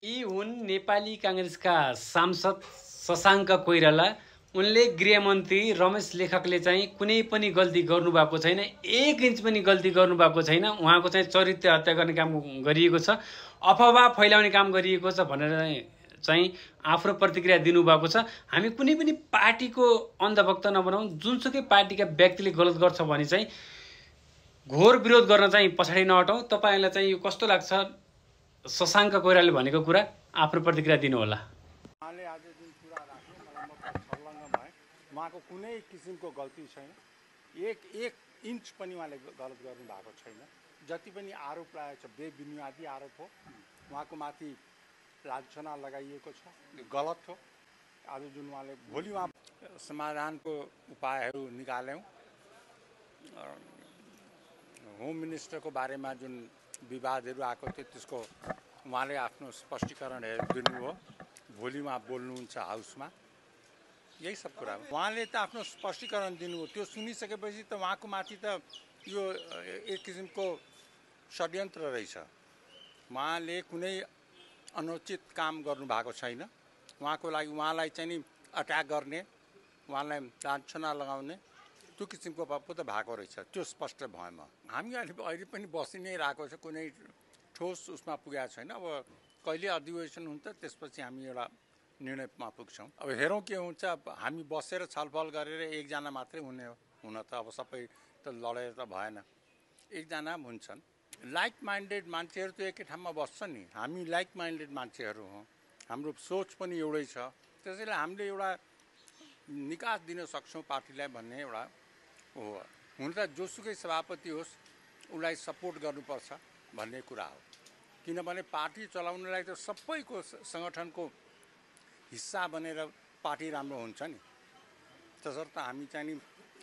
यी हुन् नेपाली काङ्ग्रेसका सांसद शशाङ्क कोइराला। उनले गृहमन्त्री रमेश लेखकले चाहिँ कुनै पनि गल्ती गर्नुभएको छैन, 1 इन्च पनि गल्ती गर्नुभएको छैन। उहाँको चाहिँ चरित्र हत्या गर्ने काम गरिएको छ, अफवाह फैलाउने काम गरिएको छ भनेर चाहिँ आफ्नो प्रतिक्रिया दिनुभएको छ। हामी कुनै पनि पार्टीको अन्धभक्त नबनाउँ। जुनसुकै पार्टीका व्यक्तिले गलत गर्छ भने चाहिँ घोर विरोध गर्न चाहिँ पछाडि नहटौँ। तपाईँलाई चाहिँ यो कस्तो लाग्छ? शशाङ्क कोइरालाले भनेको कुरा आफ्नो प्रतिक्रिया दिनुहोला। उहाँले आज जुन कुरा राख्नु मलाई म छर्लङ्ग भएँ। उहाँको कुनै किसिमको गल्ती छैन, एक इन्च पनि उहाँले गलत गर्नु भएको छैन। जति पनि आरोप लागेको छ बेबुनियादी आरोप हो। उहाँको माथि लाञ्छना लगाइएको छ, गलत हो। आज जुन उहाँले भोलि उहाँ समाधानको उपायहरू निकाल्यौँ। होम मिनिस्टरको बारेमा जुन विवादहरू आएको थियो त्यसको उहाँले आफ्नो स्पष्टीकरण दिनुभयो। भोलि उहाँ बोल्नुहुन्छ हाउसमा, यही सब कुरा हो। उहाँले त आफ्नो स्पष्टीकरण दिनुभयो, त्यो सुनिसकेपछि त उहाँको माथि त यो एक किसिमको षड्यन्त्र रहेछ। उहाँले कुनै अनुचित काम गर्नुभएको छैन। उहाँको लागि उहाँलाई चाहिँ नि अट्याक गर्ने, उहाँलाई लाञ्छना लगाउने त्यो किसिमको पो त भएको रहेछ। त्यो स्पष्ट भएमा हामी अहिले पनि बसि नै रहेको छ, कुनै ठोस उसमा पुगेको छैन। अब कहिले अधिवेशन हुन्छ त्यसपछि हामी एउटा निर्णयमा पुग्छौँ। अब हेरौँ के हुन्छ। हामी बसेर छलफल गरेर एकजना मात्रै हुन त अब सबै त लडेर त भएन, एकजना हुन्छन्। लाइक माइन्डेड मान्छेहरू त एकै ठाउँमा बस्छन् नि। हामी लाइक माइन्डेड मान्छेहरू हौँ, हाम्रो सोच पनि एउटै छ। त्यसैले हामीले एउटा निकास दिन सक्छौँ पार्टीलाई भन्ने एउटा हो। हुन त जोसुकै सभापति होस् उसलाई सपोर्ट गर्नुपर्छ भन्ने कुरा हो। किनभने पार्टी चलाउनलाई त सबैको सङ्गठनको हिस्सा बनेर पार्टी राम्रो हुन्छ नि। त्यसर्थ हामी चाहिँ नि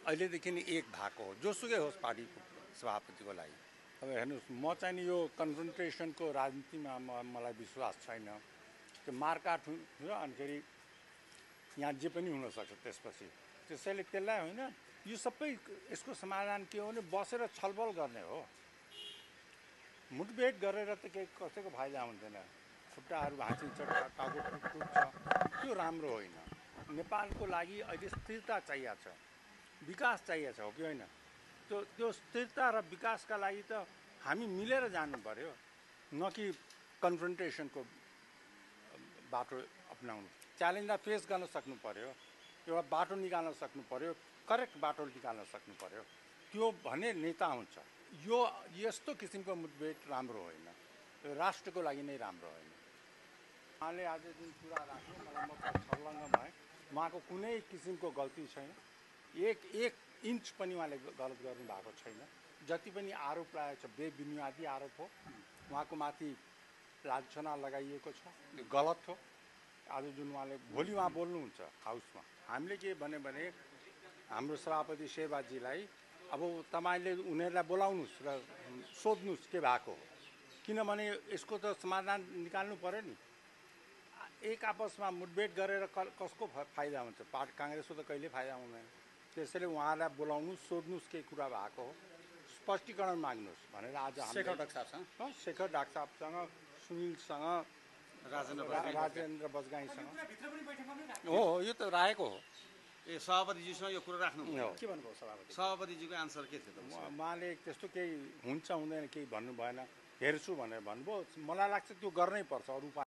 अहिलेदेखि नै एक भएको हो, जोसुकै होस् पार्टीको सभापतिको लागि। अब हेर्नुहोस्, म चाहिँ नि यो कन्फ्रन्टेसनको राजनीतिमा मलाई विश्वास छैन। त्यो मारकाट हुन्छ अनि फेरि यहाँ जे पनि हुनसक्छ त्यसपछि। त्यसैले त्यसलाई होइन, यो सबै यसको समाधान के हो भने बसेर छलफल गर्ने हो। मुठभेड गरेर त केही कसैको फाइदा हुँदैन। खुट्टाहरू भाँचिन्छ, टाउको टुट्छ, त्यो राम्रो होइन। नेपालको लागि अहिले स्थिरता चाहिएको छ, विकास चाहिएको छ, हो कि होइन? त्यो स्थिरता र विकासका लागि त हामी मिलेर जानु पर्यो, न कि कन्फ्रन्टेसनको बाटो अपनाउनु। च्यालेन्जलाई फेस गर्न सक्नु पर्यो, एउटा बाटो निकाल्न सक्नु पर्यो, करेक्ट बाटो निकाल्न सक्नु पर्यो। त्यो भने नेता हुन्छ। यो यस्तो किसिमको मुठभेड राम्रो होइन, राष्ट्रको लागि नै राम्रो होइन। उहाँले आज जुन कुरा राख्नु मलाई म छर्लङ्ग भएँ। उहाँको कुनै किसिमको गल्ती छैन, एक इन्च पनि उहाँले गलत गर्नु भएको छैन। जति पनि आरोप लागेको छ बेबुनियादी आरोप हो। उहाँको माथि लाञ्छना लगाइएको छ, गलत हो। आज जुन उहाँले भोलि उहाँ बोल्नुहुन्छ हाउसमा। हामीले के भन्यो भने हाम्रो सभापति शेरबहादुरजीलाई अब तपाईँले उनीहरूलाई बोलाउनुहोस् र सोध्नुहोस् के भएको हो। किनभने यसको त समाधान निकाल्नु पर्यो नि। एक आपसमा मुठभेड गरेर कसको फाइदा हुन्छ? काङ्ग्रेसको त कहिले फाइदा हुँदैन। त्यसैले उहाँलाई बोलाउनुहोस्, सोध्नुहोस् के कुरा भएको हो, स्पष्टीकरण माग्नुहोस् भनेर आज शेखर डाक्टर साहबसँग, सुनिलसँग, राजेन्द्र बजगाईसँग हो। यो त राखेको हो। ए सभापतिजीसँग यो कुरा राख्नु के भन्नुभयो सभापतिजीको आन्सर के थियो? उहाँले त्यस्तो केही हुन्छ हुँदैन केही भन्नु भएन, हेर्छु भनेर भन्नुभयो। मलाई लाग्छ त्यो गर्नै पर्छ, अरू